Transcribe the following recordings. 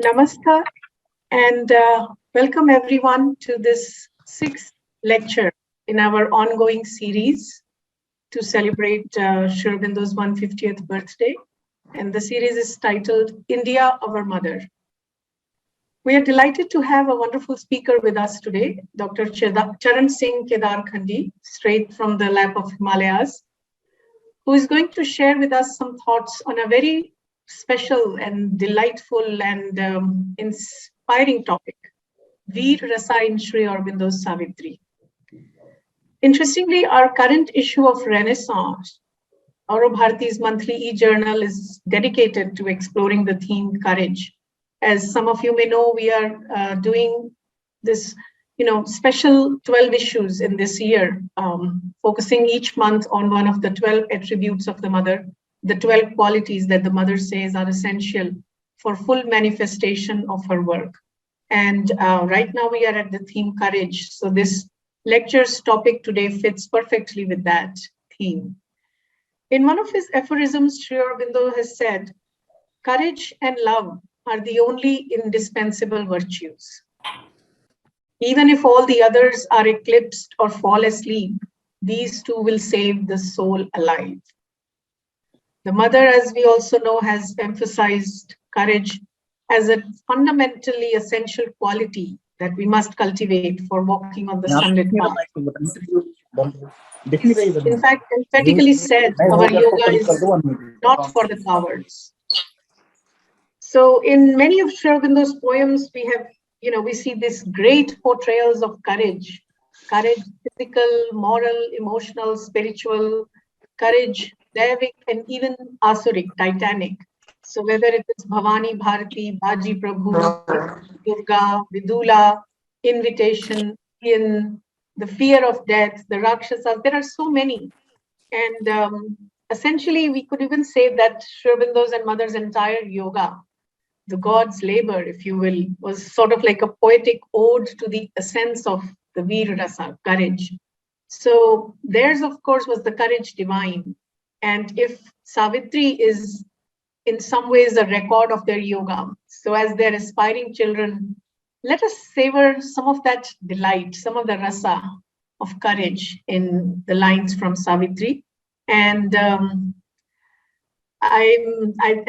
Namaskar and welcome everyone to this sixth lecture in our ongoing series to celebrate Sri Aurobindo's 150th birthday. And the series is titled India, Our Mother. We are delighted to have a wonderful speaker with us today, Dr. Charan Singh Kedarkhandi, straight from the lap of Himalayas, who is going to share with us some thoughts on a very special and delightful and inspiring topic, Veer Rasa in Sri Aurobindo's Savitri. Interestingly, our current issue of Renaissance, Aurobharati's monthly e-journal, is dedicated to exploring the theme courage. As some of you may know, we are doing this special 12 issues in this year, focusing each month on one of the 12 attributes of the mother, the 12 qualities that the mother says are essential for full manifestation of her work. And right now we are at the theme courage. So this lecture's topic today fits perfectly with that theme. In one of his aphorisms, Sri Aurobindo has said, courage and love are the only indispensable virtues. Even if all the others are eclipsed or fall asleep, these two will save the soul alive. The mother, as we also know, has emphasized courage as a fundamentally essential quality that we must cultivate for walking on the sunlit path. In fact, emphatically said, our yoga is not for the cowards. So in many of Sri Aurobindo's poems, we see these great portrayals of courage, physical, moral, emotional, spiritual, courage, Daivik, and even Asuric, titanic. So whether it is Bhavani, Bharati, Baji Prabhu, Durga, Vidula, invitation, in the fear of death, the Rakshasas, there are so many. And essentially, we could even say that Sri Aurobindo's and Mother's entire yoga, the God's labor, if you will, was sort of like a poetic ode to the essence of the Veer Rasa, courage. So theirs, of course, was the courage divine. And if Savitri is in some ways a record of their yoga, so as their aspiring children, let us savor some of that delight, some of the rasa of courage in the lines from Savitri. And at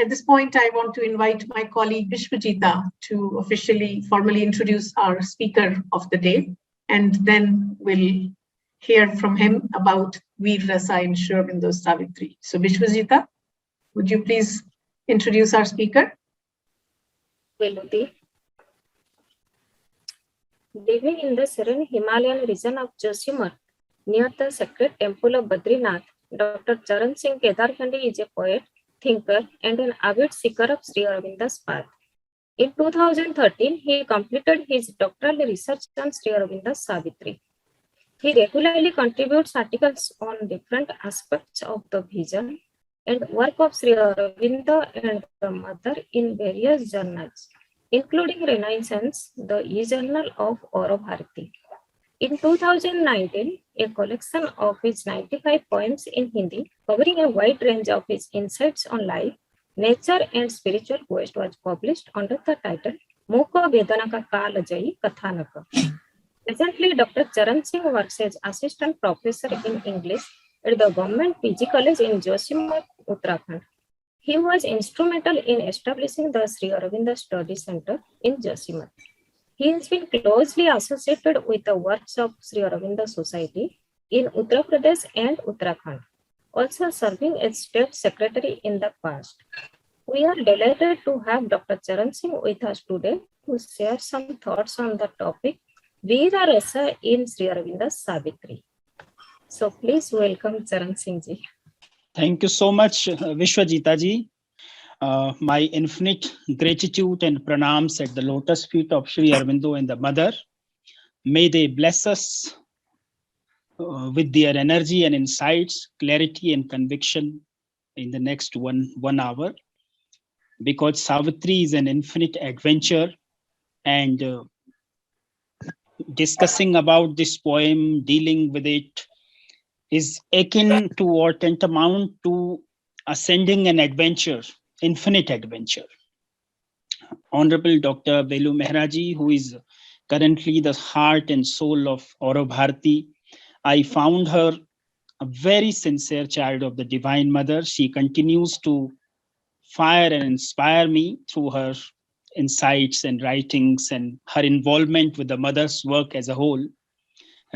this point, I want to invite my colleague Vishwajita to formally introduce our speaker of the day, and then we'll hear from him about Veer Rasa in Sri Aurobindo's Savitri. So Vishwajita, would you please introduce our speaker? Veluti. Living in the serene Himalayan region of Josimath, near the sacred temple of Badrinath, Dr. Charan Singh Kedarkhandi is a poet, thinker, and an avid seeker of Sri Aurobindo's path. In 2013, he completed his doctoral research on Sri Aurobindo's Savitri. He regularly contributes articles on different aspects of the vision and work of Sri Aurobindo and the Mother in various journals, including Renaissance, the e-journal of Aurobharati. In 2019, a collection of his 95 poems in Hindi, covering a wide range of his insights on life, nature, and spiritual quest, was published under the title Muka Vedana Ka Kala Jayi Kathanaka. Presently, Dr. Charan Singh works as assistant professor in English at the Government PG College in Josimath, Uttarakhand. He was instrumental in establishing the Sri Aurobindo Study Center in Josimath. He has been closely associated with the works of Sri Aurobindo Society in Uttar Pradesh and Uttarakhand, also serving as state secretary in the past. We are delighted to have Dr. Charan Singh with us today to share some thoughts on the topic Veera Rasa in Sri Aurobindo's Savitri. So please welcome Charan Singh ji. Thank you so much, Vishwajita ji. My infinite gratitude and pranams at the lotus feet of Sri Aurobindo and the Mother. May they bless us with their energy and insights, clarity and conviction in the next one hour. Because Savitri is an infinite adventure, and discussing about this poem, dealing with it, is akin to or tantamount to ascending an adventure, infinite adventure. Honorable Dr. Velu Mehraji, who is currently the heart and soul of Auro Bharti. I found her a very sincere child of the Divine Mother. She continues to fire and inspire me through her insights and writings and her involvement with the mother's work as a whole.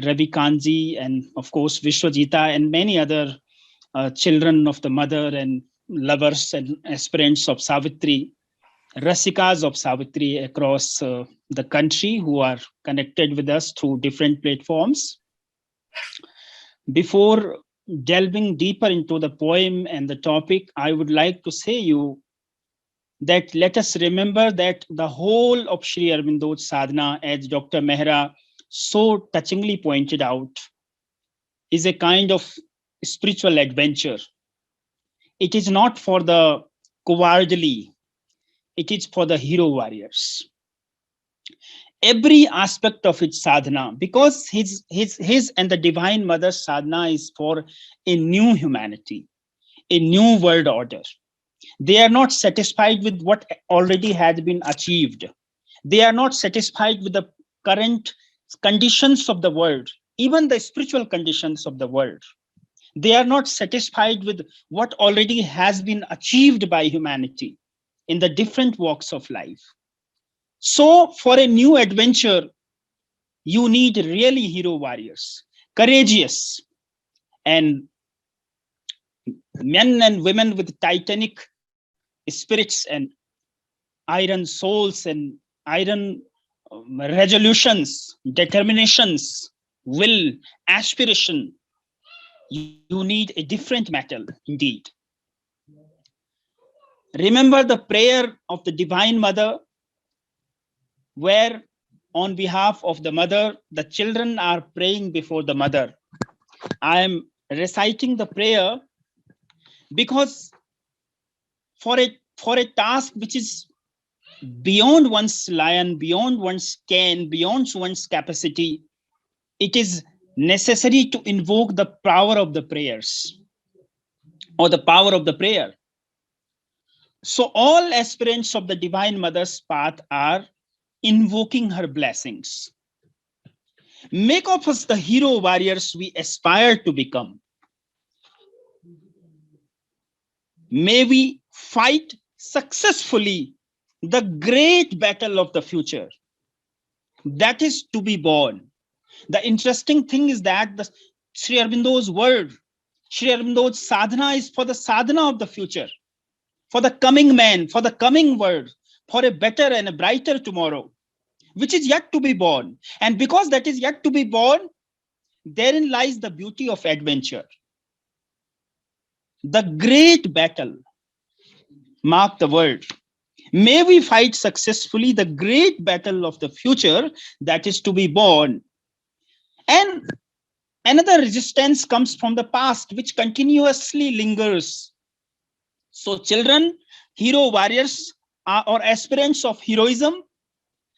Ravi Kanji and of course Vishwajita and many other children of the mother and lovers and aspirants of Savitri, Rasikas of Savitri across the country who are connected with us through different platforms. Before delving deeper into the poem and the topic, I would like to say you that let us remember that the whole of Sri Aurobindo's sadhana, as Dr. Mehra so touchingly pointed out, is a kind of spiritual adventure. It is not for the cowardly, it is for the hero warriors. Every aspect of its sadhana, because his and the Divine Mother's sadhana is for a new humanity, a new world order. They are not satisfied with what already has been achieved. They are not satisfied with the current conditions of the world, even the spiritual conditions of the world. They are not satisfied with what already has been achieved by humanity in the different walks of life. So for a new adventure, you need really hero warriors, courageous and men and women with titanic spirits and iron souls and iron resolutions, determinations, will, aspiration. You need a different metal indeed. Remember the prayer of the Divine Mother, where on behalf of the mother, the children are praying before the mother. I am reciting the prayer because for a task which is beyond one's lion, beyond one's ken, beyond one's capacity, it is necessary to invoke the power of the prayers or the power of the prayer. So all aspirants of the Divine Mother's path are invoking her blessings. Make of us the hero warriors we aspire to become. May we fight successfully the great battle of the future that is to be born. The interesting thing is that the Sri Aurobindo's word, Sri Aurobindo's sadhana is for the sadhana of the future, for the coming man, for the coming world, for a better and a brighter tomorrow, which is yet to be born. And because that is yet to be born, therein lies the beauty of adventure. The great battle, mark the word. May we fight successfully the great battle of the future that is to be born. And another resistance comes from the past, which continuously lingers. So children, hero warriors or aspirants of heroism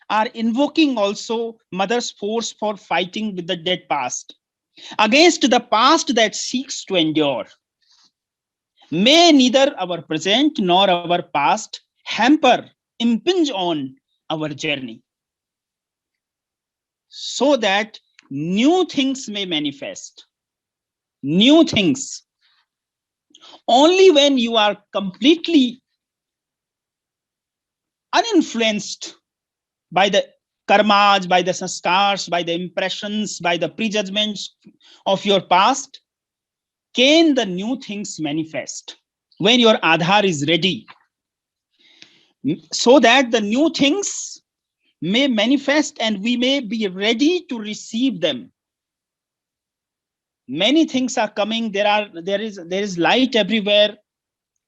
are invoking also mother's force for fighting with the dead past, against the past that seeks to endure. May neither our present nor our past hamper, impinge on our journey, so that new things may manifest. New things. Only when you are completely uninfluenced by the karmas, by the sanskars, by the impressions, by the prejudgments of your past, can the new things manifest. When your Aadhaar is ready, so that the new things may manifest and we may be ready to receive them. Many things are coming. There is light everywhere.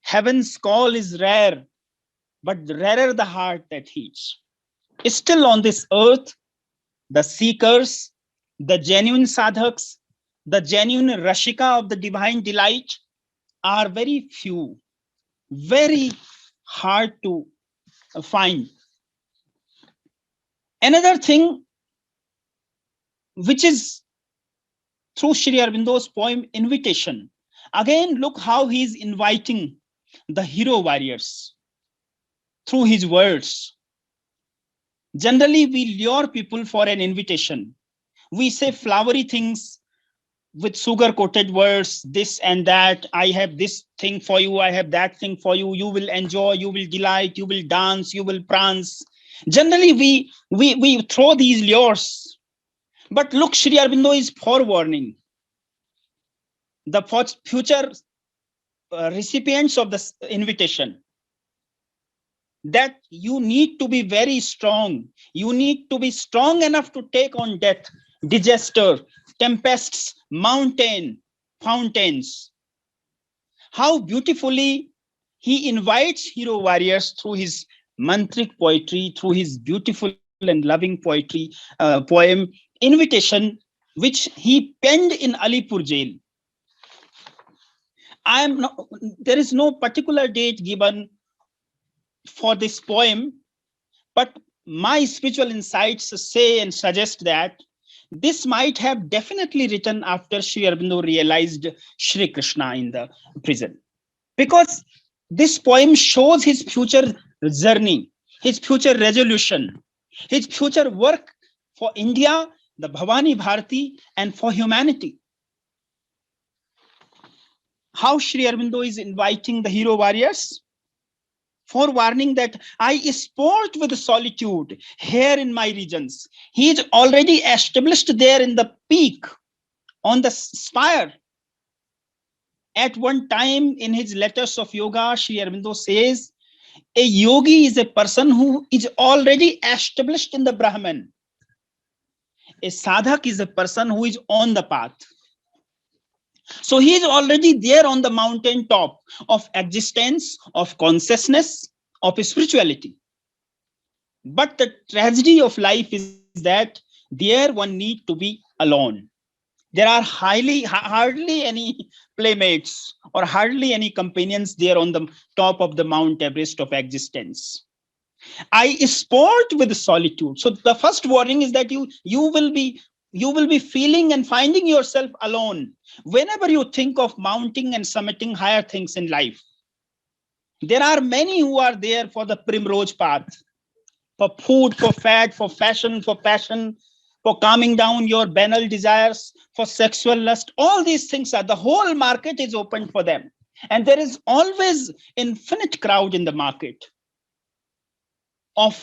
Heaven's call is rare, but rarer the heart that heeds. Still on this earth, the seekers, the genuine sadhaks, the genuine rashika of the divine delight are very few, very hard to find. Another thing, which is through Sri Aurobindo's poem Invitation, again look how he is inviting the hero warriors through his words. Generally, we lure people for an invitation. We say flowery things with sugar-coated words, this and that. I have this thing for you, I have that thing for you. You will enjoy, you will delight, you will dance, you will prance. Generally, we throw these lures. But look, Sri Aurobindo is forewarning the future recipients of this invitation that you need to be very strong. You need to be strong enough to take on death, disaster, tempests, mountain, fountains. How beautifully he invites hero warriors through his mantric poetry, through his beautiful and loving poetry, poem, invitation, which he penned in Alipur jail. There is no particular date given for this poem, but my spiritual insights say and suggest that this might have definitely written after Sri Aurobindo realized Sri Krishna in the prison. Because this poem shows his future journey, his future resolution, his future work for India, the Bhavani Bharati, and for humanity. How Sri Aurobindo is inviting the hero warriors? Forewarning that I sport with solitude here in my regions. He is already established there in the peak, on the spire. At one time in his letters of yoga, Sri Aurobindo says, a yogi is a person who is already established in the Brahman. A sadhak is a person who is on the path. So he is already there on the mountain top of existence, of consciousness, of spirituality. But the tragedy of life is that there one need to be alone. There are hardly any playmates or hardly any companions there on the top of the Mount Everest of existence. I sport with solitude. So the first warning is that you will be feeling and finding yourself alone whenever you think of mounting and summiting higher things in life. There are many who are there for the primrose path, for food, for fat, for fashion, for passion, for calming down your banal desires, for sexual lust. All these things are, the whole market is open for them. And there is always infinite crowd in the market of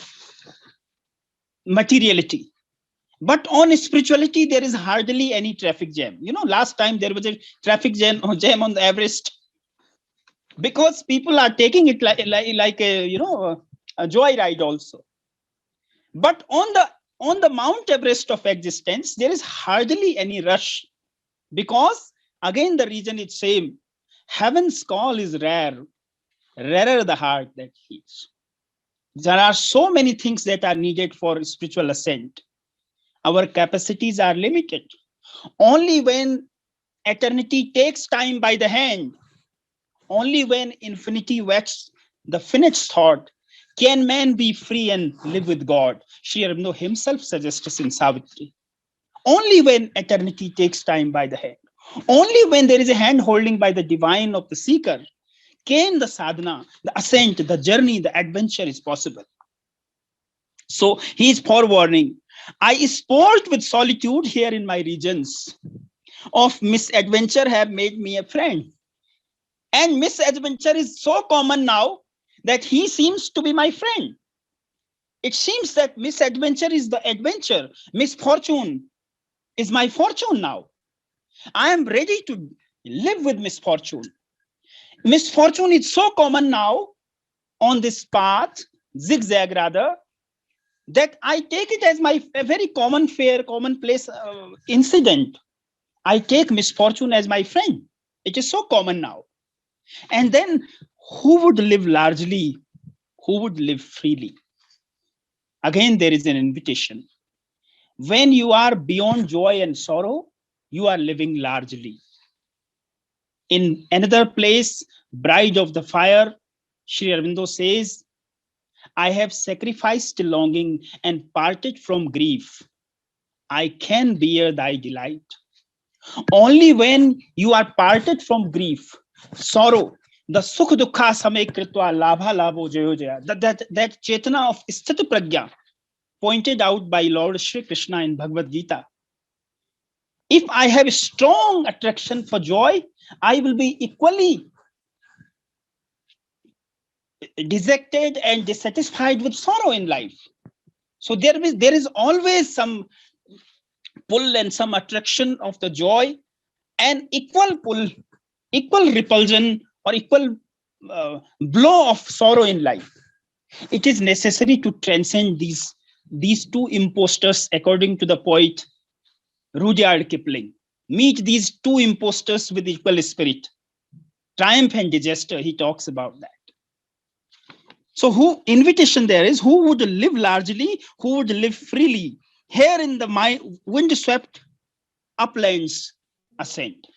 materiality. But on spirituality, there is hardly any traffic jam. You know, last time there was a traffic jam on the Everest because people are taking it like a joyride also. But on the Mount Everest of existence, there is hardly any rush because again the reason is same. Heaven's call is rare, rarer the heart that heeds. There are so many things that are needed for spiritual ascent. Our capacities are limited. Only when eternity takes time by the hand, only when infinity wets the finished thought, can man be free and live with God. Sri Aurobindo himself suggests in Savitri. Only when eternity takes time by the hand, only when there is a hand holding by the divine of the seeker, can the sadhana, the ascent, the journey, the adventure is possible. So he is forewarning. I sport with solitude here in my regions. Of misadventure have made me a friend. And misadventure is so common now that he seems to be my friend. It seems that misadventure is the adventure. Misfortune is my fortune now. I am ready to live with misfortune. Misfortune is so common now on this path, zigzag rather, that I take it as a very commonplace incident. I take misfortune as my friend. It is so common now. And then who would live largely? Who would live freely? Again, there is an invitation. When you are beyond joy and sorrow, you are living largely. In another place, Bride of the Fire, Sri Aurobindo says, I have sacrificed longing and parted from grief. I can bear thy delight. Only when you are parted from grief, sorrow, the sukh dukha samay kritva labha labho jayo jaya, that chetana of sthita pragya, pointed out by Lord Shri Krishna in Bhagavad Gita. If I have a strong attraction for joy, I will be equally dejected and dissatisfied with sorrow in life. So there is always some pull and some attraction of the joy, and equal pull, equal repulsion, or equal blow of sorrow in life. It is necessary to transcend these two imposters, according to the poet Rudyard Kipling. Meet these two imposters with equal spirit. Triumph and disaster, he talks about that. So invitation there is, who would live largely, who would live freely, here in the wind-swept uplands ascent.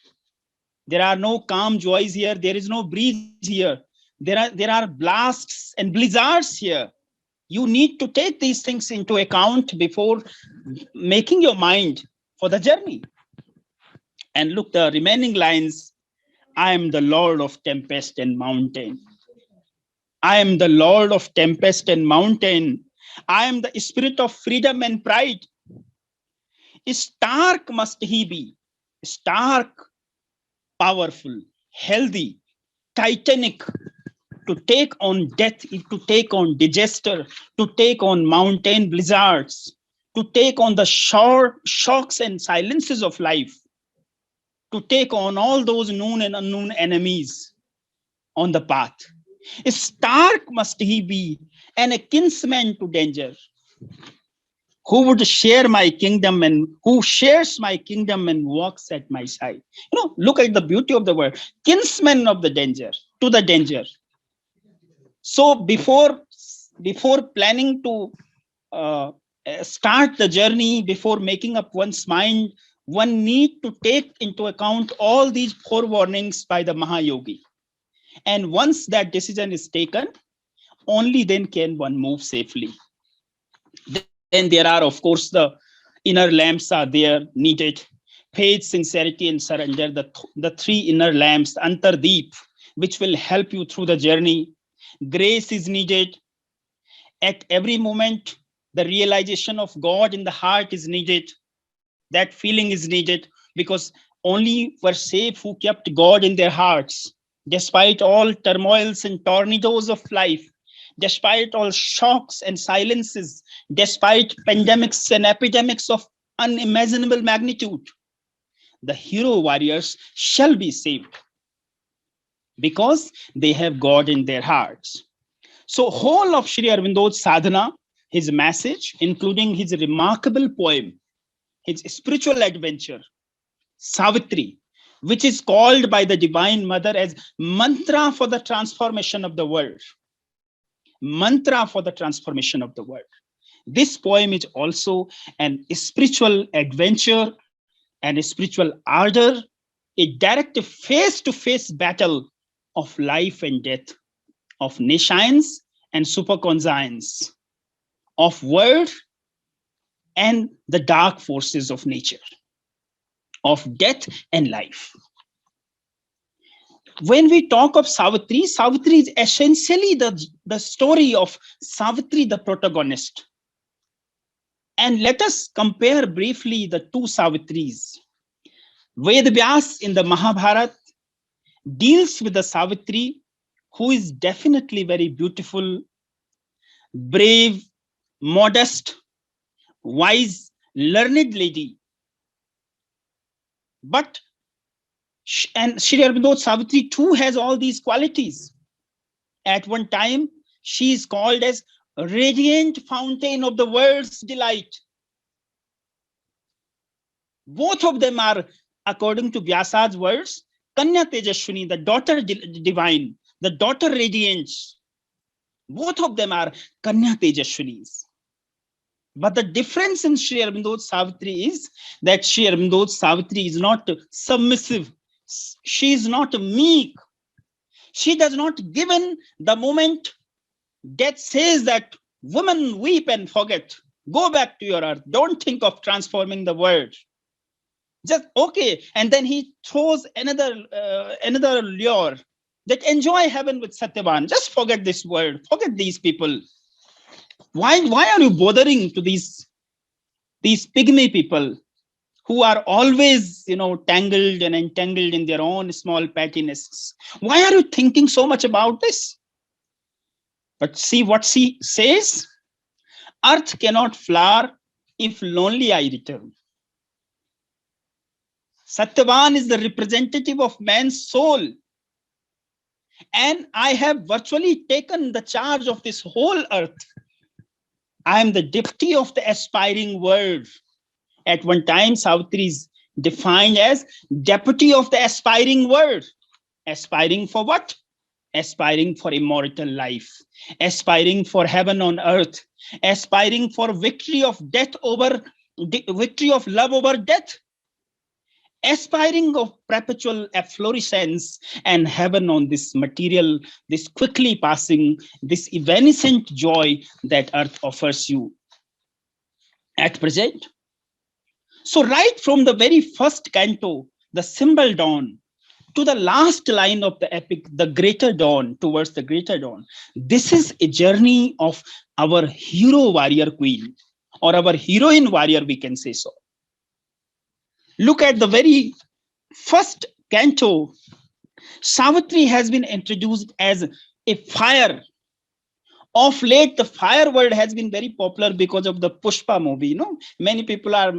There are no calm joys here. There is no breeze here. There are blasts and blizzards here. You need to take these things into account before making your mind for the journey. And look, the remaining lines: I am the Lord of tempest and mountain. I am the Lord of tempest and mountain. I am the spirit of freedom and pride. Stark must he be, stark, powerful, healthy, titanic, to take on death, to take on disaster, to take on mountain blizzards, to take on the shocks and silences of life, to take on all those known and unknown enemies on the path. Stark must he be, and a kinsman to danger. Who would share my kingdom, and who shares my kingdom and walks at my side? Look at the beauty of the word, kinsman of the danger, to the danger. So before planning to start the journey, before making up one's mind, one need to take into account all these forewarnings by the Mahayogi. And once that decision is taken, only then can one move safely. Then there are, of course, the inner lamps are there needed: faith, sincerity, and surrender. The three inner lamps, Antardeep, which will help you through the journey. Grace is needed. At every moment, the realization of God in the heart is needed. That feeling is needed, because only were safe who kept God in their hearts, despite all turmoils and tornadoes of life, despite all shocks and silences, despite pandemics and epidemics of unimaginable magnitude. The hero warriors shall be saved, because they have God in their hearts. So whole of Sri Aurobindo's sadhana, his message, including his remarkable poem, his spiritual adventure, Savitri, which is called by the Divine Mother as mantra for the transformation of the world. Mantra for the transformation of the world. This poem is also an spiritual adventure and a spiritual ardor, a direct face-to-face battle of life and death, of nescience and superconscience, of world and the dark forces of nature, of death and life. When we talk of Savitri, Savitri is essentially the story of Savitri, the protagonist. And let us compare briefly the two Savitris. Ved Vyas in the Mahabharata deals with the Savitri, who is definitely very beautiful, brave, modest, wise, learned lady. And Sri Aurobindo Savitri too has all these qualities. At one time, she is called as a radiant fountain of the world's delight. Both of them are, according to Vyasa's words, Kanya Tejashwini, the daughter divine, the daughter radiant. Both of them are Kanya Tejashwinis. But the difference in Sri Aurobindo Savitri is that Sri Aurobindo Savitri is not submissive. She is not meek. She does not give in the moment death says that women weep and forget. Go back to your earth. Don't think of transforming the world. Just okay. And then he throws another lure that enjoy heaven with Satyavan. Just forget this world. Forget these people. Why are you bothering to these pygmy people who are always, tangled and entangled in their own small pettinesses? Why are you thinking so much about this? But see what she says: earth cannot flower if lonely I return. Satyavan is the representative of man's soul. And I have virtually taken the charge of this whole earth. I am the deputy of the aspiring world. At one time, Savitri is defined as deputy of the aspiring world. Aspiring for what? Aspiring for immortal life, aspiring for heaven on earth, aspiring for victory of love over death, aspiring of perpetual efflorescence and heaven on this material, this quickly passing, this evanescent joy that earth offers you at present. So right from the very first canto, the symbol dawn, to the last line of the epic, the greater dawn, towards the greater dawn, this is a journey of our hero warrior queen, or our heroine warrior, we can say so. Look at the very first canto. Savitri has been introduced as a fire. Of late, the fire word has been very popular because of the Pushpa movie. Many people are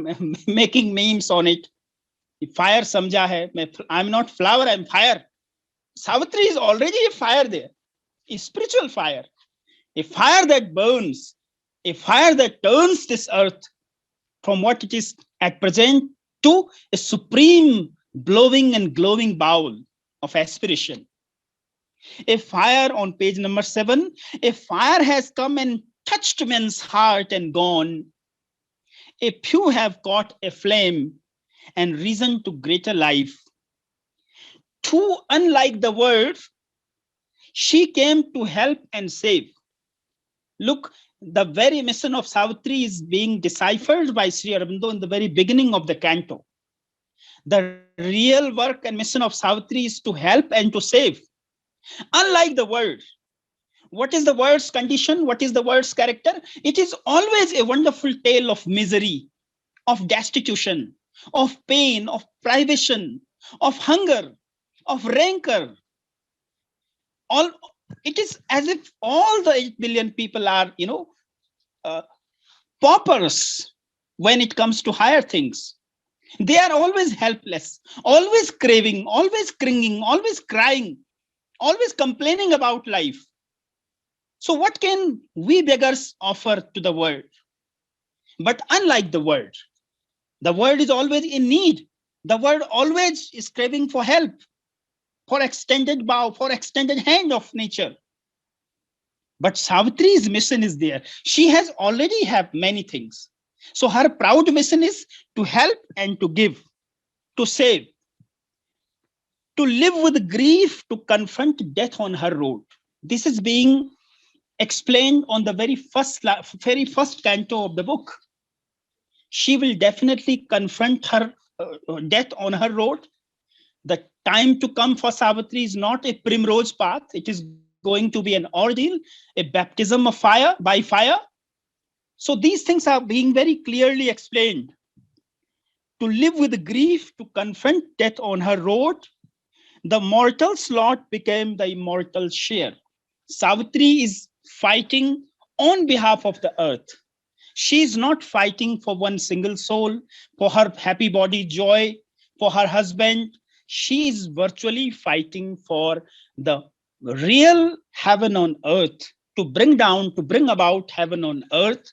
making memes on it. Fire samjha hai, I'm not flower, I'm fire. Savitri is already a fire there, a spiritual fire, a fire that burns, a fire that turns this earth from what it is at present to a supreme blowing and glowing bowl of aspiration. A fire on page number 7, a fire has come and touched men's heart and gone. A few have caught a flame and risen to greater life. Too unlike the world, she came to help and save. Look, the very mission of Savitri is being deciphered by Sri Aurobindo in the very beginning of the canto. The real work and mission of Savitri is to help and to save. Unlike the world, what is the world's condition? What is the world's character? It is always a wonderful tale of misery, of destitution, of pain, of privation, of hunger, of rancor. It is as if all the 8 billion people are, paupers when it comes to higher things. They are always helpless, always craving, always clinging, always crying, always complaining about life. So what can we beggars offer to the world? But unlike the world is always in need. The world always is craving for help, for extended bow, for extended hand of nature. But Savitri's mission is there. She has already have many things. So her proud mission is to help and to give, to save, to live with grief, to confront death on her road. This is being explained on the very first canto of the book. She will definitely confront her death on her road. The time to come for Savitri is not a primrose path. It is going to be an ordeal, a baptism of fire by fire. So these things are being very clearly explained. To live with grief, to confront death on her road, the mortal's lot became the immortal share. Savitri is fighting on behalf of the earth. She is not fighting for one single soul, for her happy body joy, for her husband. She is virtually fighting for the real heaven on earth, to bring about heaven on earth.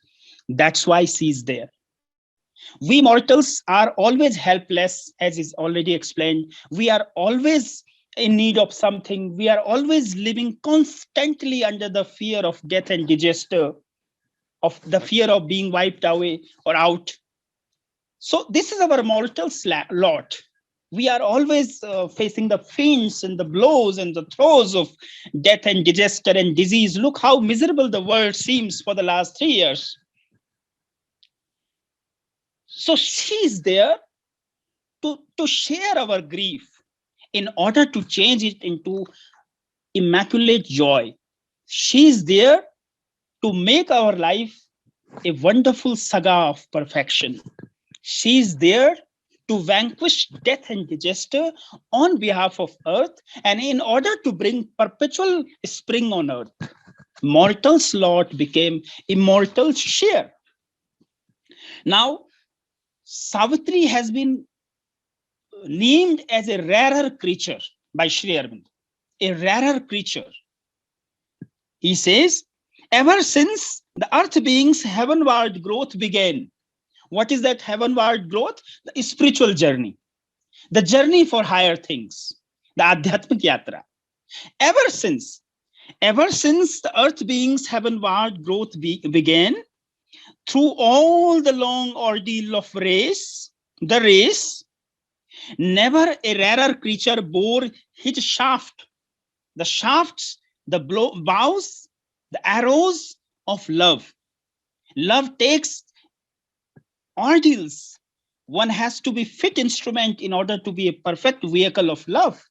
That's why she is there. We mortals are always helpless, as is already explained. We are always in need of something. We are always living constantly under the fear of death and disaster, of the fear of being wiped away or out. So this is our mortal's lot. We are always facing the fiends and the blows and the throes of death and disaster and disease. Look how miserable the world seems for the last 3 years. So she is there to share our grief in order to change it into immaculate joy. She is there to make our life a wonderful saga of perfection. She is there to vanquish death and disaster on behalf of earth, and in order to bring perpetual spring on earth, mortal's lot became immortal's share. Now, Savitri has been named as a rarer creature by Sri Aurobindo, a rarer creature. He says, ever since the earth being's heavenward growth began. What is that heavenward growth? The spiritual journey, the journey for higher things, the Adhyatmik Yatra. Ever since the earth being's heavenward growth began, through all the long ordeal of the race, never a rarer creature bore his shaft, the shafts, the bows, the arrows of love. Love takes ordeals. One has to be fit instrument in order to be a perfect vehicle of love.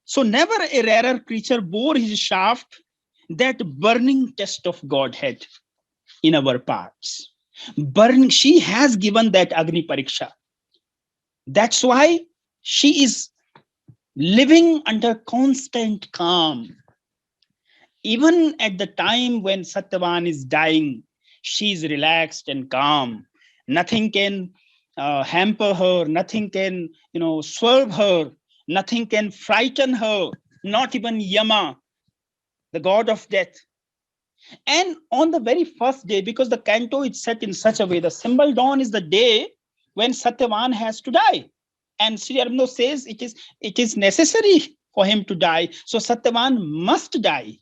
So never a rarer creature bore his shaft, that burning test of Godhead in our parts. Burning, she has given that Agni Pariksha. That's why she is living under constant calm. Even at the time when Satyavan is dying, she is relaxed and calm. Nothing can hamper her. Nothing can, swerve her. Nothing can frighten her. Not even Yama, the god of death. And on the very first day, because the canto is set in such a way, the symbol dawn is the day when Satyavan has to die. And Sri Aurobindo says it is necessary for him to die. So Satyavan must die.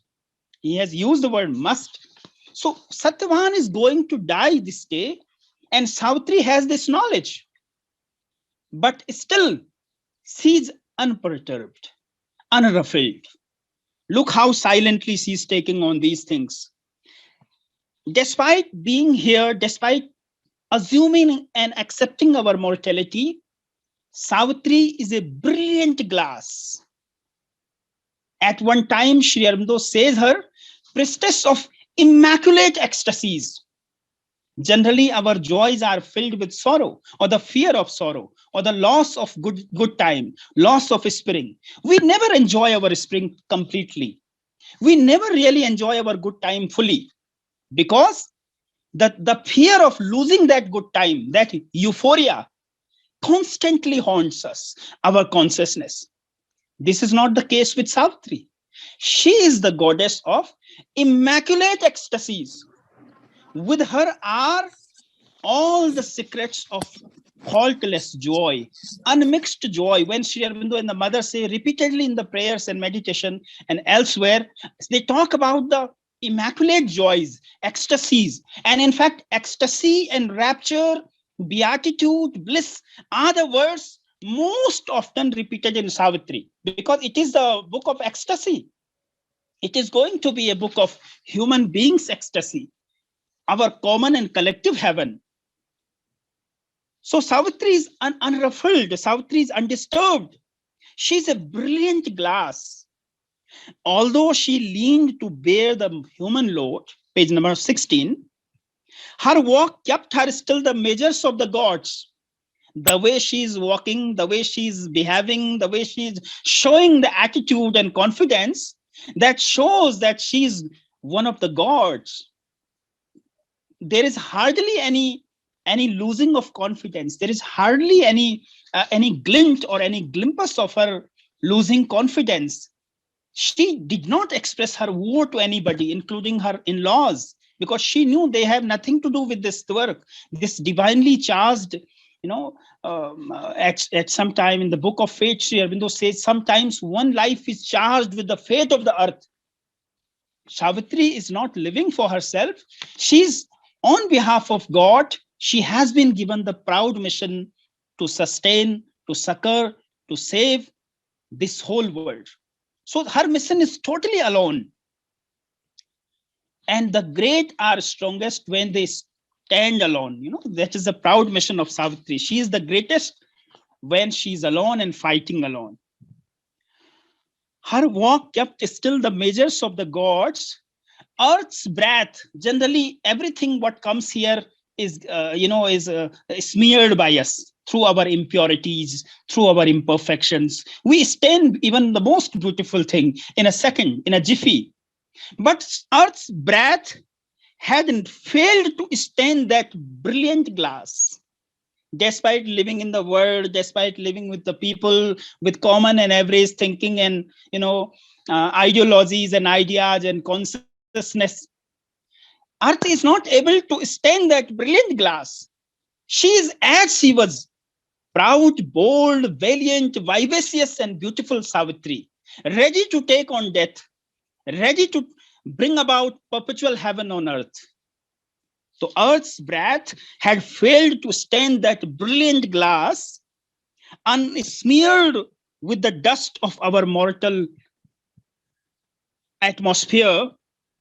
He has used the word must. So Satyavan is going to die this day, and Savitri has this knowledge. But still, she's unperturbed, unruffled. Look how silently she's taking on these things. Despite being here, despite assuming and accepting our mortality, Savitri is a brilliant glass. At one time, Sri Aurobindo says her priestess of immaculate ecstasies. Generally, our joys are filled with sorrow, or the fear of sorrow, or the loss of good time, loss of spring. We never enjoy our spring completely. We never really enjoy our good time fully, because the fear of losing that good time, that euphoria, constantly haunts us, our consciousness. This is not the case with Savitri. She is the goddess of immaculate ecstasies. With her are all the secrets of faultless joy, unmixed joy. When Sri Aurobindo and the mother say repeatedly in the prayers and meditation and elsewhere, they talk about the immaculate joys, ecstasies. And in fact, ecstasy and rapture, beatitude, bliss are the words most often repeated in Savitri, because it is the book of ecstasy. It is going to be a book of human beings' ecstasy, our common and collective heaven. So Savitri is unruffled. Savitri is undisturbed. She's a brilliant glass. Although she leaned to bear the human load, page number 16, her walk kept her still the measures of the gods. The way she is walking, the way she is behaving, the way she is showing the attitude and confidence, that shows that she is one of the gods. There is hardly any losing of confidence. There is hardly any glint or any glimpse of her losing confidence. She did not express her war to anybody, including her in-laws, because she knew they have nothing to do with this work, this divinely charged, at some time in the book of fate, Sri Aurobindo says sometimes one life is charged with the fate of the earth. Savitri is not living for herself. She's on behalf of God. She has been given the proud mission to sustain, to succor, to save this whole world. So her mission is totally alone. And the great are strongest when they stand alone. That is the proud mission of Savitri. She is the greatest when she is alone and fighting alone. Her walk kept still the measures of the gods. Earth's breath, generally everything what comes here is, smeared by us through our impurities, through our imperfections. We stain even the most beautiful thing in a second, in a jiffy. But Earth's breath hadn't failed to stain that brilliant glass. Despite living in the world, despite living with the people with common and average thinking and ideologies and ideas and consciousness, Earth is not able to stain that brilliant glass. She is as she was, proud, bold, valiant, vivacious, and beautiful Savitri, ready to take on death, ready to bring about perpetual heaven on earth. So Earth's breath had failed to stain that brilliant glass, unsmeared with the dust of our mortal atmosphere.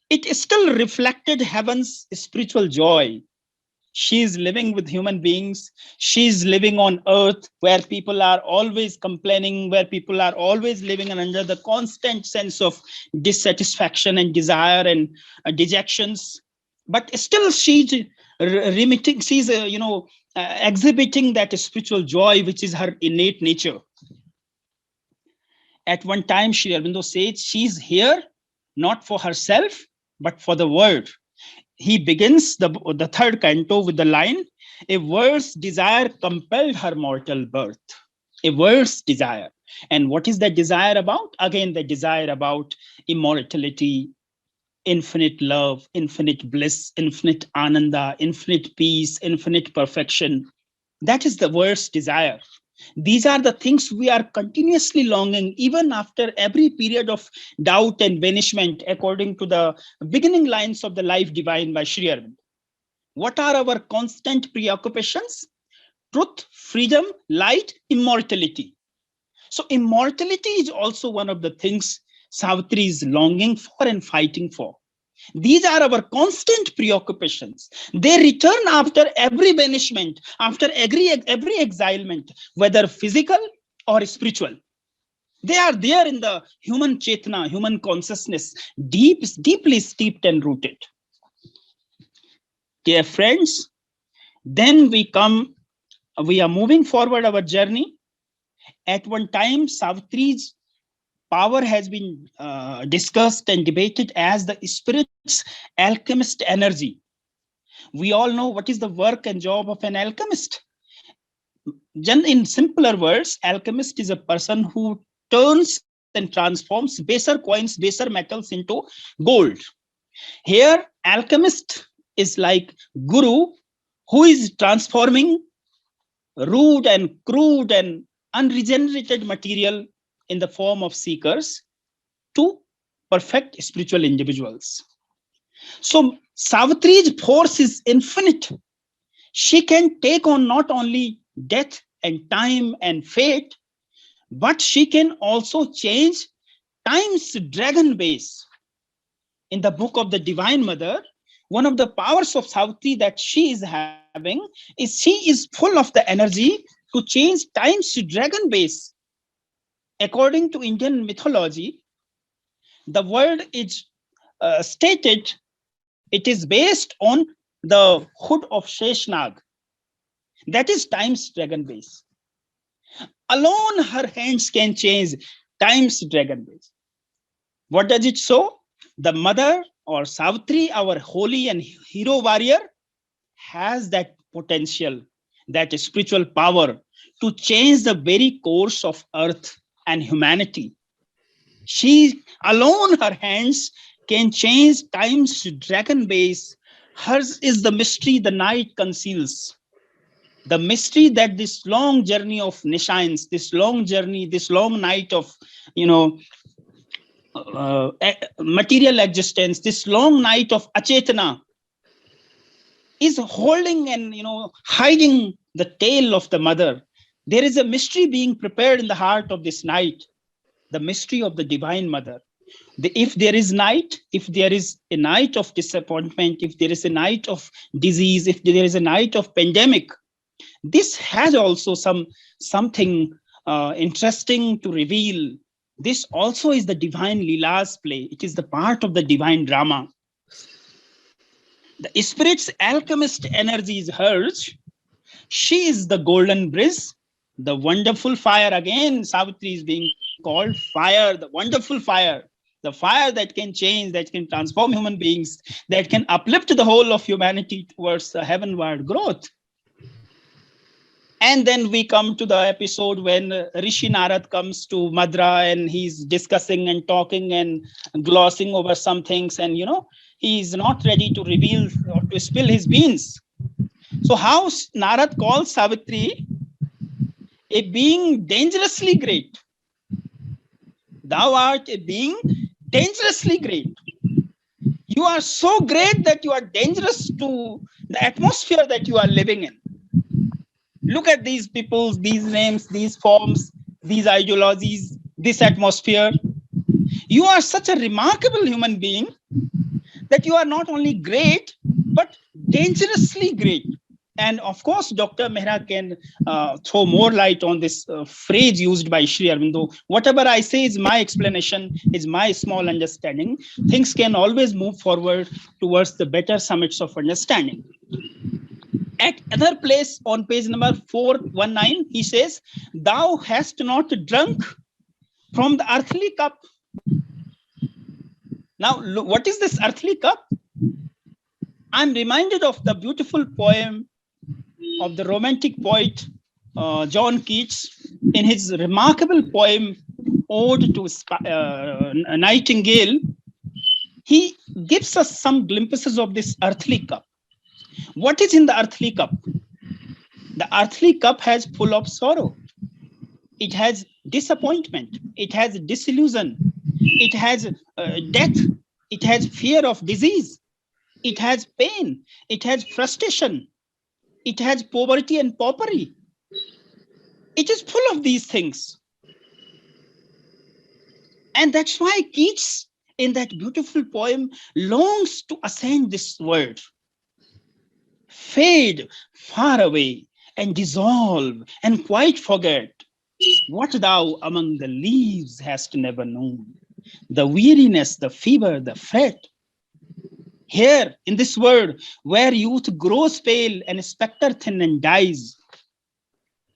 It still reflected heaven's spiritual joy. She is living with human beings. She is living on earth where people are always complaining, where people are always living under the constant sense of dissatisfaction and desire and dejections. But still she's exhibiting that spiritual joy, which is her innate nature. At one time, Sri Aurobindo says she's here not for herself, but for the world. He begins the third canto with the line, "A world's desire compelled her mortal birth." A world's desire. And what is that desire about? Again, the desire about immortality, infinite love, infinite bliss, infinite ananda, infinite peace, infinite perfection. That is the world's desire. These are the things we are continuously longing, even after every period of doubt and banishment, according to the beginning lines of the Life Divine by Sri Aurobindo. What are our constant preoccupations? Truth, freedom, light, immortality. So immortality is also one of the things Savitri is longing for and fighting for. These are our constant preoccupations. They return after every banishment, after every exilement, whether physical or spiritual. They are there in the human chetna, human consciousness, deeply steeped and rooted. Dear friends, then we are moving forward our journey. At one time, Savitri's power has been discussed and debated as the spirit's alchemist energy. We all know what is the work and job of an alchemist. In simpler words, alchemist is a person who turns and transforms baser coins, baser metals into gold. Here, alchemist is like guru who is transforming rude and crude and unregenerated material in the form of seekers to perfect spiritual individuals. So Savitri's force is infinite. She can take on not only death and time and fate, but she can also change time's dragon base. In the book of the Divine Mother, one of the powers of Savitri that she is having is she is full of the energy to change time's dragon base. According to Indian mythology, the world is stated, it is based on the hood of Sheshnag. That is time's dragon base. Alone her hands can change time's dragon base. What does it show? The mother or Savitri, our holy and hero warrior, has that potential, that spiritual power to change the very course of earth and humanity. She alone, her hands can change time's dragon base. Hers is the mystery the night conceals. The mystery that this long journey of nescience, this long journey, this long night of, material existence, this long night of achetana is holding and, hiding the tail of the mother. There is a mystery being prepared in the heart of this night, the mystery of the Divine Mother. If there is night, if there is a night of disappointment, if there is a night of disease, if there is a night of pandemic, this has also something interesting to reveal. This also is the divine Leela's play. It is the part of the divine drama. The spirit's alchemist energy is hers. She is the golden breeze, the wonderful fire. Again, Savitri is being called fire, the wonderful fire. The fire that can change, that can transform human beings, that can uplift the whole of humanity towards the heavenward growth. And then we come to the episode when Rishi Narad comes to Madra and he's discussing and talking and glossing over some things. And, he's not ready to reveal or to spill his beans. So how Narad calls Savitri a being dangerously great. Thou art a being dangerously great. You are so great that you are dangerous to the atmosphere that you are living in. Look at these peoples, these names, these forms, these ideologies, this atmosphere. You are such a remarkable human being that you are not only great, but dangerously great. And of course, Dr. Mehra can throw more light on this phrase used by Sri Aurobindo. Whatever I say is my explanation, is my small understanding. Things can always move forward towards the better summits of understanding. At other place on page number 419, he says, thou hast not drunk from the earthly cup. Now, look, what is this earthly cup? I'm reminded of the beautiful poem of the romantic poet John Keats in his remarkable poem Ode to a Nightingale. He gives us some glimpses of this earthly cup. What is in the earthly cup? The earthly cup has full of sorrow. It has disappointment. It has disillusion. It has death. It has fear of disease. It has pain. It has frustration. It has poverty and paupery. It is full of these things. And that's why Keats, in that beautiful poem, longs to ascend this world, fade far away and dissolve and quite forget what thou among the leaves hast never known, the weariness, the fever, the fret. Here in this world where youth grows pale and spectre thin and dies,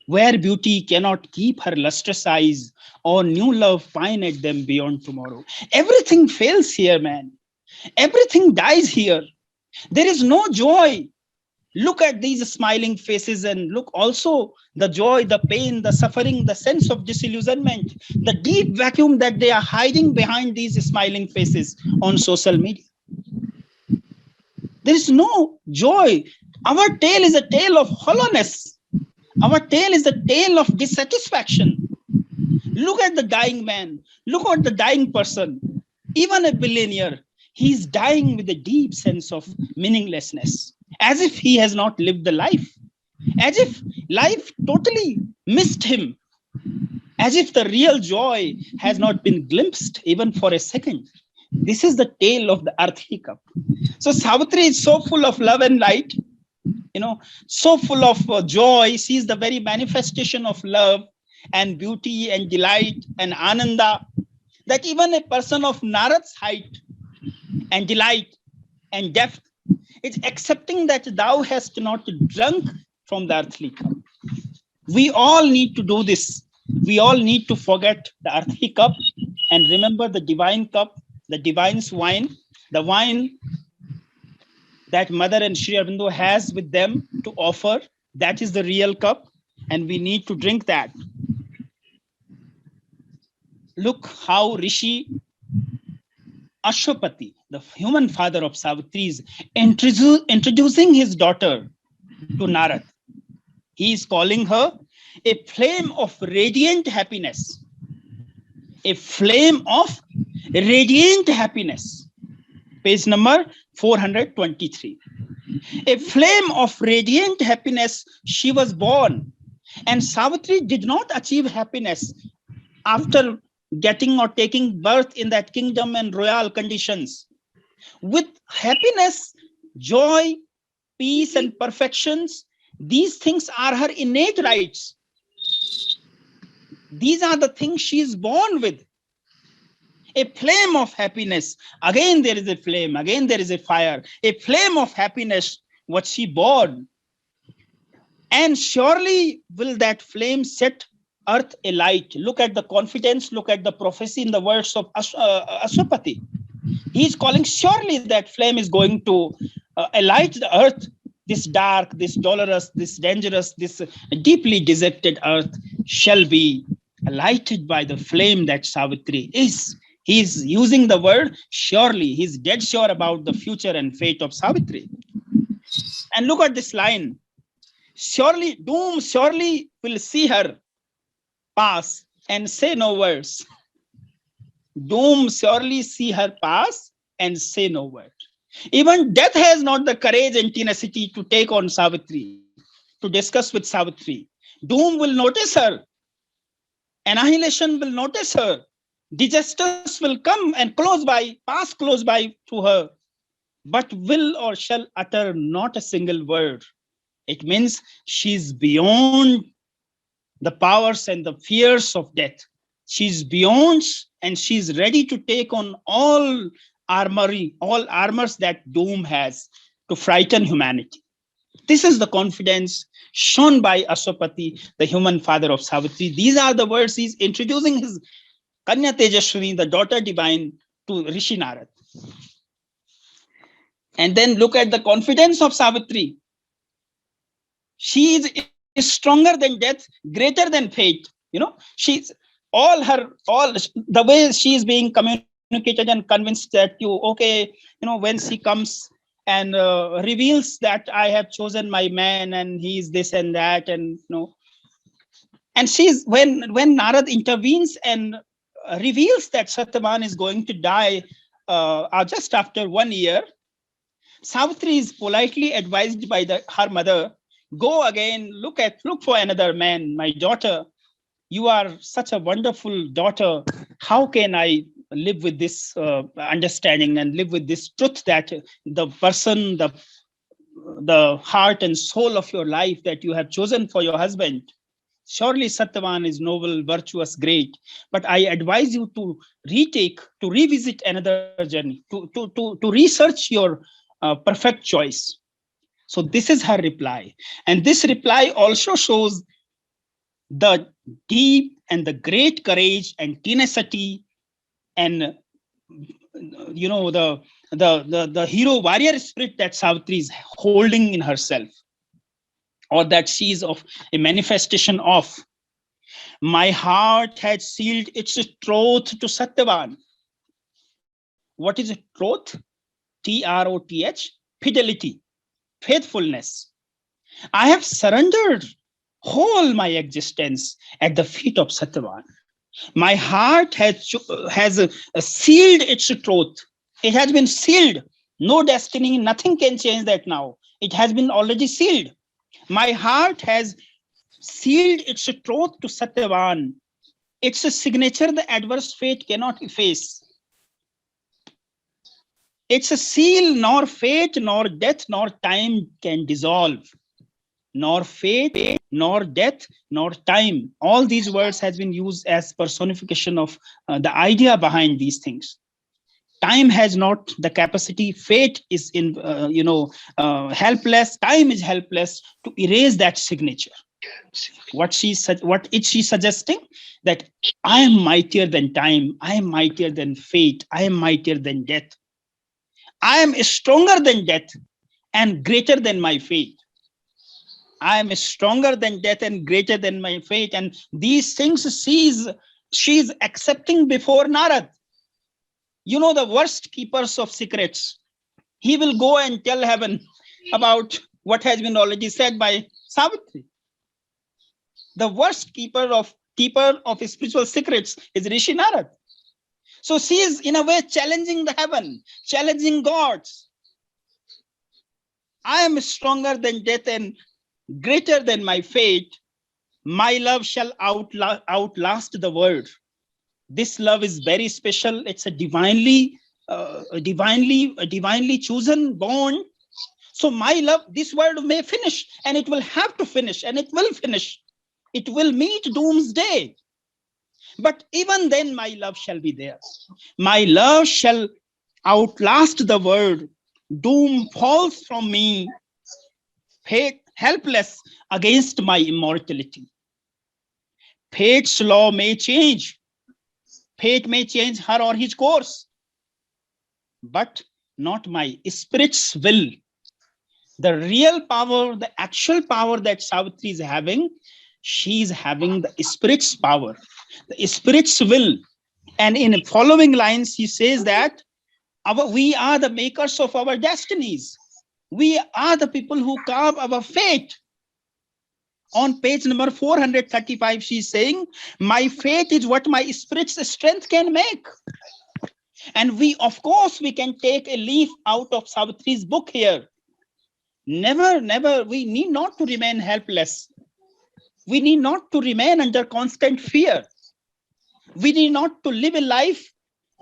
where beauty cannot keep her lustrous eyes or new love pine at them beyond tomorrow. Everything fails here, man. Everything dies here. There is no joy. Look at these smiling faces and look also the joy, the pain, the suffering, the sense of disillusionment, the deep vacuum that they are hiding behind these smiling faces on social media. There is no joy. Our tale is a tale of hollowness. Our tale is a tale of dissatisfaction. Look at the dying man. Look at the dying person. Even a billionaire, he's dying with a deep sense of meaninglessness, as if he has not lived the life, as if life totally missed him, as if the real joy has not been glimpsed even for a second. This is the tale of the earthly cup. So Savitri is so full of love and light, so full of joy. She is the very manifestation of love and beauty and delight and ananda, that even a person of Narad's height and delight and depth is accepting that thou hast not drunk from the earthly cup. We all need to do this. We all need to forget the earthly cup and remember the divine cup, the divine's wine, the wine that Mother and Sri Aurobindo has with them to offer. That is the real cup, and we need to drink that. Look how Rishi Ashwapati, the human father of Savitri, is introducing his daughter to Narad. He is calling her a flame of radiant happiness. A flame of radiant happiness. Page number 423. A flame of radiant happiness, she was born. And Savitri did not achieve happiness after getting or taking birth in that kingdom and royal conditions. With happiness, joy, peace, and perfections, these things are her innate rights. These are the things she is born with. A flame of happiness. Again, there is a flame. Again, there is a fire. A flame of happiness, what she bore. And surely will that flame set earth alight. Look at the confidence, look at the prophecy in the words of Aswapati. He's calling, surely that flame is going to alight the earth. This dark, this dolorous, this dangerous, this deeply dejected earth shall be lighted by the flame that Savitri is. He's using the word surely. He's dead sure about the future and fate of Savitri. And look at this line. Surely, doom surely will see her pass and say no words. Doom surely see her pass and say no word. Even death has not the courage and tenacity to take on Savitri, to discuss with Savitri. Doom will notice her. Annihilation will notice her. Disasters will come and pass close by to her, but will or shall utter not a single word. It means she's beyond the powers and the fears of death. She's beyond, and she's ready to take on all armors that doom has to frighten humanity. This is the confidence shown by Aswapati, the human father of Savitri. These are the words he's introducing his Kanya Tejaswini, the daughter divine, to Rishi Narad. And then look at the confidence of Savitri. She is stronger than death, greater than fate. You know, she's all the way she is being communicated and convinced that when she comes and reveals that I have chosen my man and he is this and that, and and she's when Narad intervenes and reveals that Satyavan is going to die just after 1 year, Savitri is politely advised by her mother, go again, look for another man, my daughter. You are such a wonderful daughter. How can I live with this understanding and live with this truth that the person, the heart and soul of your life that you have chosen for your husband, surely Satyavan is noble, virtuous, great. But I advise you to revisit another journey, to research your perfect choice. So this is her reply. And this reply also shows the deep and the great courage and tenacity and the hero warrior spirit that Savitri is holding in herself, or that she is of a manifestation of. My heart had sealed its troth to Satyavan. What is a troth? Troth, fidelity, faithfulness. I have surrendered whole my existence at the feet of Satyavan. My heart has sealed its troth. It has been sealed. No destiny, nothing can change that now. It has been already sealed. My heart has sealed its troth to Satyavan. It's a signature the adverse fate cannot efface. It's a seal nor fate, nor death, nor time can dissolve. Nor fate, nor death, nor time. All these words has been used as personification of the idea behind these things. Time has not the capacity. Fate is helpless. Time is helpless to erase that signature. What is she suggesting? That I am mightier than time. I am mightier than fate. I am mightier than death. I am stronger than death and greater than my fate. I am stronger than death and greater than my fate. And these things she is accepting before Narad. The worst keepers of secrets. He will go and tell heaven about what has been already said by Savitri. The worst keeper of spiritual secrets is Rishi Narad. So she is in a way challenging the heaven, challenging gods. I am stronger than death and greater than my fate. My love shall outlast the world. This love is very special. It's a divinely chosen bond. So my love, this world may finish, and it will have to finish, and it will finish. It will meet doomsday. But even then, my love shall be there. My love shall outlast the world. Doom falls from me, fate helpless against my immortality. Fate's law may change. Fate may change her or his course, but not my spirit's will. The real power, the actual power that Savitri is having, she is having the spirit's power, the spirit's will. And in the following lines, he says that we are the makers of our destinies. We are the people who carve our fate. On page number 435, she's saying, my fate is what my spirit's strength can make. And we, of course, we can take a leaf out of Savitri's book here. Never, we need not to remain helpless. We need not to remain under constant fear. We need not to live a life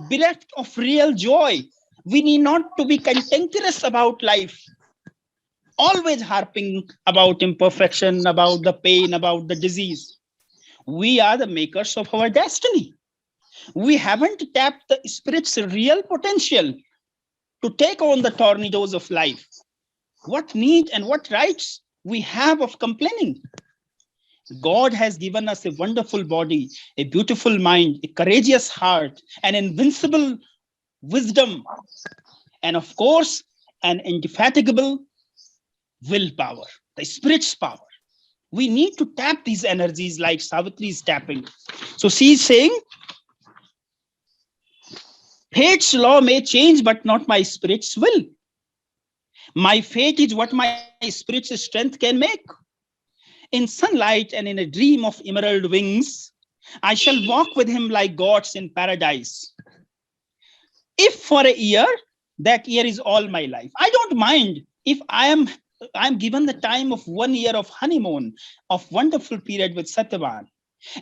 bereft of real joy. We need not to be cantankerous about life, always harping about imperfection, about the pain, about the disease. We are the makers of our destiny. We haven't tapped the spirit's real potential to take on the tornadoes of life. What need and what rights we have of complaining? God has given us a wonderful body, a beautiful mind, a courageous heart, an invincible wisdom, and of course, an indefatigable willpower, the spirit's power. We need to tap these energies like Savitri is tapping. So she's saying, fate's law may change, but not my spirit's will. My fate is what my spirit's strength can make. In sunlight and in a dream of emerald wings, I shall walk with him like gods in paradise. If for a year, that year is all my life. I don't mind if I'm given the time of 1 year of honeymoon, of wonderful period with Satyavan.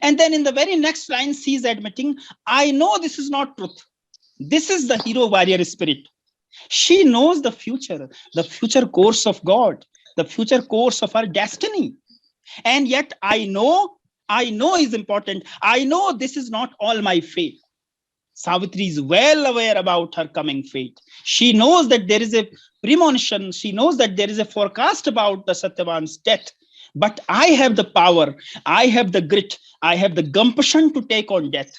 And then in the very next line, she's admitting, I know this is not truth. This is the hero warrior spirit. She knows the future course of God, the future course of our destiny. And yet I know is important. I know this is not all my fate. Savitri is well aware about her coming fate. She knows that there is a premonition. She knows that there is a forecast about the Satyavan's death. But I have the power. I have the grit. I have the gumption to take on death.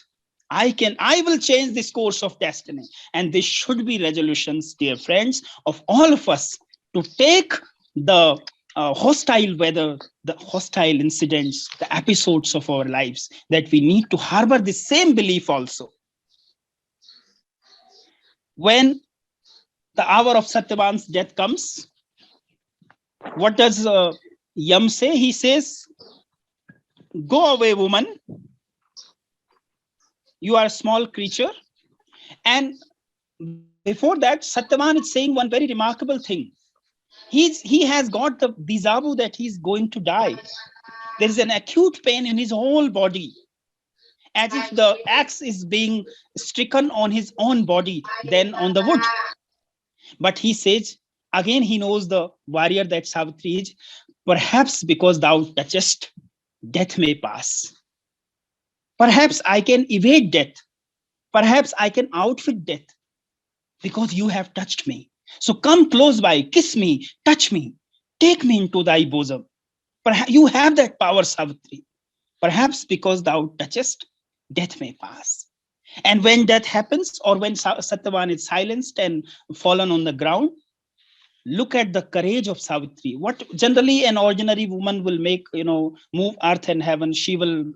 I will change this course of destiny. And this should be resolutions, dear friends, of all of us to take the hostile weather, the hostile incidents, the episodes of our lives, that we need to harbor the same belief also. When the hour of Satyavan's death comes, what does Yam say? He says, go away, woman. You are a small creature. And before that, Satyavan is saying one very remarkable thing. He has got the déjà vu that he's going to die. There is an acute pain in his whole body, as if the axe is being stricken on his own body than on the wood. But he says, again, he knows the warrior that Savitri is, perhaps because thou touchest, death may pass. Perhaps I can evade death. Perhaps I can outwit death because you have touched me. So come close by, kiss me, touch me, take me into thy bosom. Perhaps you have that power, Savitri. Perhaps because thou touchest, death may pass. And when death happens, or when Satyavan is silenced and fallen on the ground, look at the courage of Savitri. What generally an ordinary woman will make, move earth and heaven. She will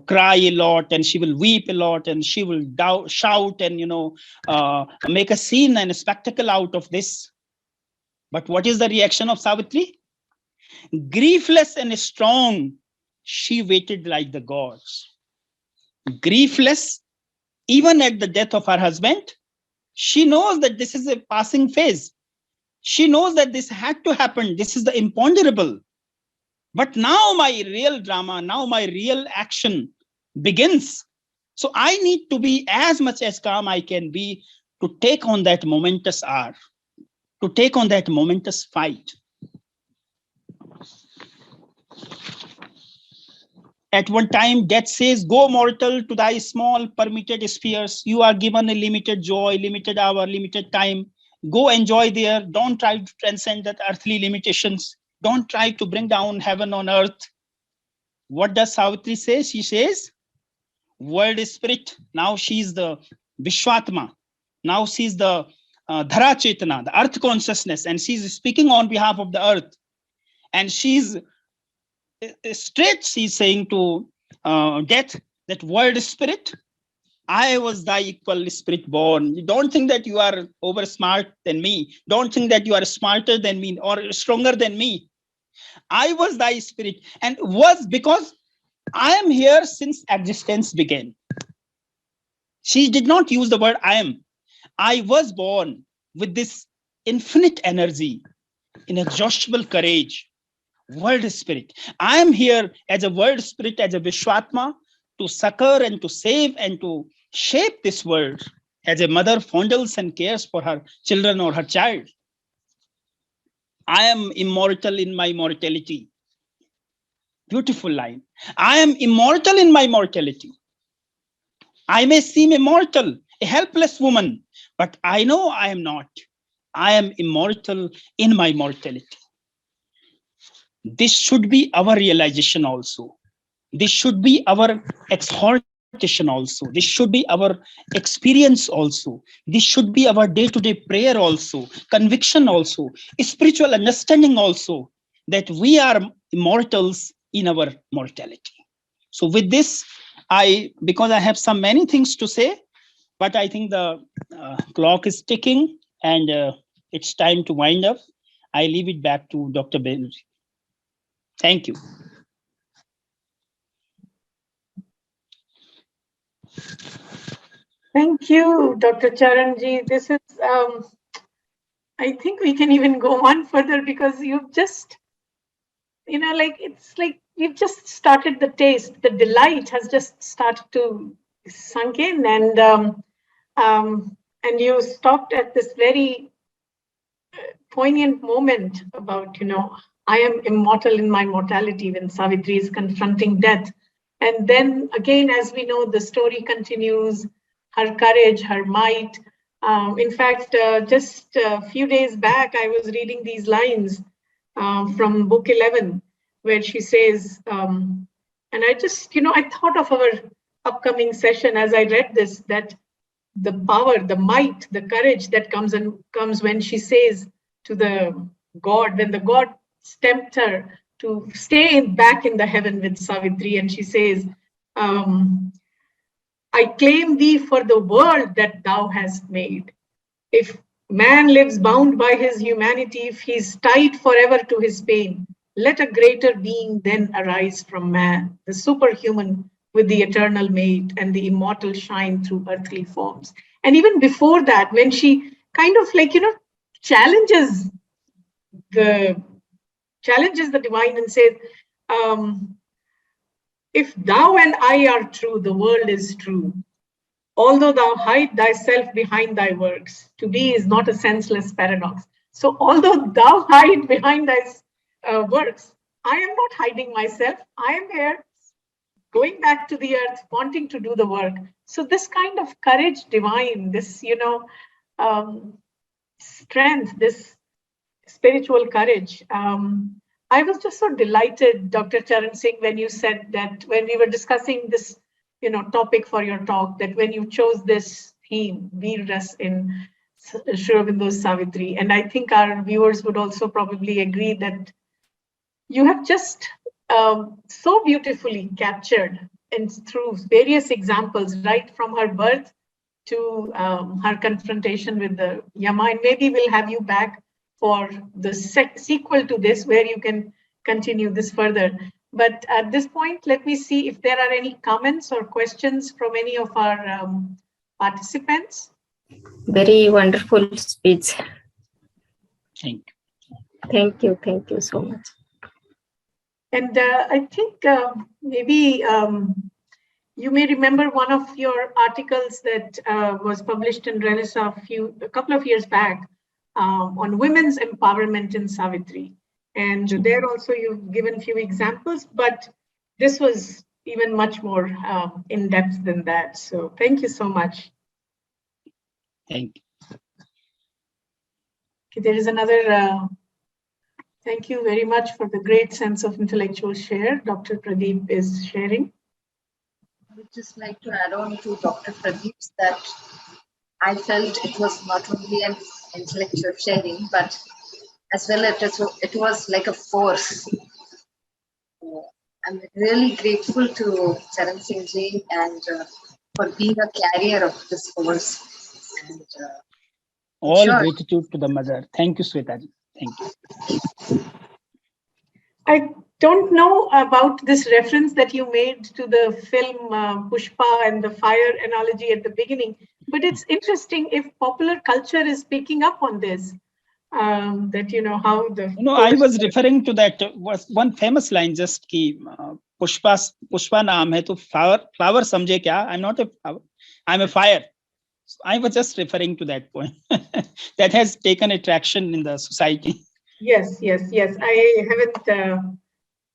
cry a lot, and she will weep a lot, and she will shout and, make a scene and a spectacle out of this. But what is the reaction of Savitri? Griefless and strong, she waited like the gods. Griefless, even at the death of her husband, she knows that this is a passing phase. She knows that this had to happen. This is the imponderable. But now my real drama, now my real action begins. So I need to be as much as calm I can be to take on that momentous hour, to take on that momentous fight. At one time, death says, "Go, mortal, to thy small permitted spheres. You are given a limited joy, limited hour, limited time. Go enjoy there. Don't try to transcend that earthly limitations. Don't try to bring down heaven on earth." What does Savitri say? She says, world spirit. Now she's the Vishwatma. Now she's the Dhara Chetana, the earth consciousness, and she's speaking on behalf of the earth. And she's straight, she's saying to death, that world spirit, I was thy equal spirit born. You don't think that you are over smart than me. Don't think that you are smarter than me or stronger than me. I was thy spirit, and was because I am here since existence began. She did not use the word I am. I was born with this infinite energy, inexhaustible courage, world spirit. I am here as a world spirit, as a Vishwatma, to succor and to save and to shape this world, as a mother fondles and cares for her children or her child. I am immortal in my mortality. Beautiful line. I am immortal in my mortality. I may seem immortal, a helpless woman, but I know I am not. I am immortal in my mortality. This should be our realization also. This should be our exhortation also. This should be our experience also. This should be our day-to-day prayer also, conviction also, spiritual understanding also, that we are immortals in our mortality. So with this, because I have some many things to say, but I think the clock is ticking and it's time to wind up. I leave it back to Dr. Banerjee. Thank you. Thank you, Dr. Charanji. This is, I think we can even go on further because you've just, it's like you've just started the taste. The delight has just started to sunk in, and you stopped at this very poignant moment about, I am immortal in my mortality when Savitri is confronting death. And then again, as we know, the story continues, her courage, her might. In fact, just a few days back, I was reading these lines from book 11, where she says, and I just, I thought of our upcoming session as I read this, that the power, the might, the courage that comes when she says to the God, when the God tempts her to stay back in the heaven with Savitri, and she says, I claim thee for the world that thou hast made. If man lives bound by his humanity, if he's tied forever to his pain, let a greater being then arise from man, the superhuman with the eternal mate and the immortal shine through earthly forms. And even before that, when she kind of challenges the divine and says, if thou and I are true, the world is true. Although thou hide thyself behind thy works, to be is not a senseless paradox. So although thou hide behind thy works, I am not hiding myself. I am here, going back to the earth, wanting to do the work. So this kind of courage divine, this, strength, this spiritual courage. I was just so delighted, Dr. Charan Singh, when you said that, when we were discussing this, topic for your talk, that when you chose this theme, Veer Ras in Sri Aurobindo's Savitri, and I think our viewers would also probably agree that you have just so beautifully captured, and through various examples, right from her birth to her confrontation with the Yama, and maybe we'll have you back for the sequel to this, where you can continue this further. But at this point, let me see if there are any comments or questions from any of our participants. Very wonderful speech. Thank you. Thank you so much. And I think maybe you may remember one of your articles that was published in Renaissance a couple of years back on women's empowerment in Savitri. And there also you've given a few examples, but this was, even much more in depth than that. So thank you so much. Thank you. Okay, there is another. Thank you very much for the great sense of intellectual share Dr. Pradeep is sharing. I would just like to add on to Dr. Pradeep's that I felt it was not only an intellectual sharing, but as well it was like a force. I'm really grateful to Charan Singh ji and for being a carrier of this force. And, All sure. gratitude to the mother. Thank you, Sweta ji. Thank you. I don't know about this reference that you made to the film Pushpa and the fire analogy at the beginning, but it's interesting if popular culture is picking up on this. That how the I was referring to that was one famous line just ki Pushpa naam hai to flower samjhe kya. I'm not a flower, I'm a fire. So I was just referring to that point that has taken attraction in the society. Yes.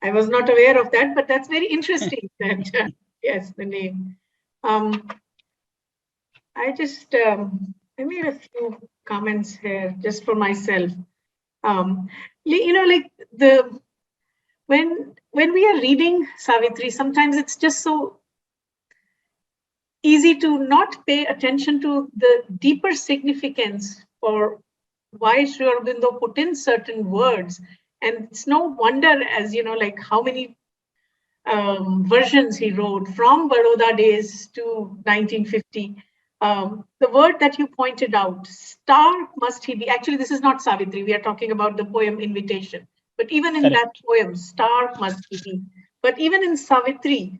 I was not aware of that, but that's very interesting. That yes, the name. I just I made a few comments here just for myself. Like when we are reading Savitri, sometimes it's just so easy to not pay attention to the deeper significance for why Sri Aurobindo put in certain words. And it's no wonder, as like how many versions he wrote from Baroda days to 1950. The word that you pointed out, stark must he be. Actually, this is not Savitri. We are talking about the poem Invitation. But even in Correct. that poem, stark must he be. But even in Savitri,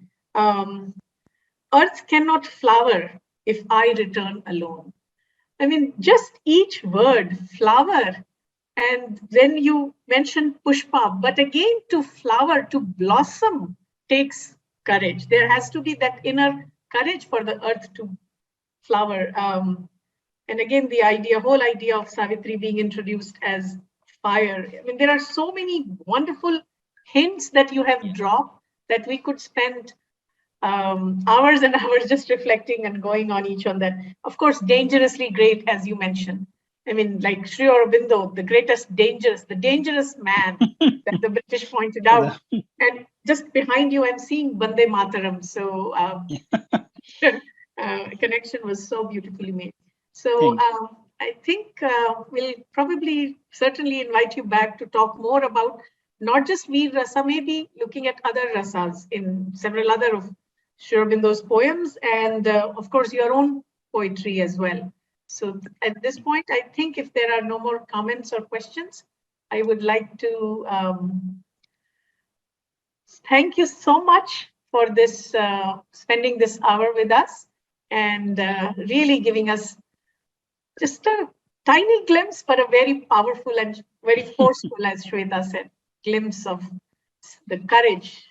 earth cannot flower if I return alone. I mean, just each word, flower, and then you mentioned Pushpa, but again, to flower, to blossom takes courage. There has to be that inner courage for the earth to flower. And again, the whole idea of Savitri being introduced as fire. I mean, there are so many wonderful hints that you have dropped that we could spend hours and hours just reflecting and going on each on that. Of course, dangerously great, as you mentioned. I mean, like Sri Aurobindo, the dangerous man that the British pointed out. And just behind you, I'm seeing Bande Mataram. So connection was so beautifully made. So I think we'll probably certainly invite you back to talk more about not just Veer Rasa, maybe looking at other rasas in several other of Sri Aurobindo's poems, and of course your own poetry as well. So at this point, I think if there are no more comments or questions, I would like to thank you so much for this spending this hour with us and really giving us just a tiny glimpse, but a very powerful and very forceful, as Shweta said, glimpse of the courage,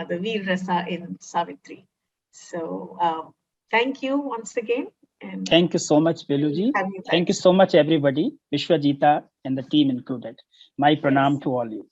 the Veer Rasa in Savitri. So thank you once again. And thank you so much, Veluji. Thank you so much, everybody, Vishwajita and the team included. My pranam to all you.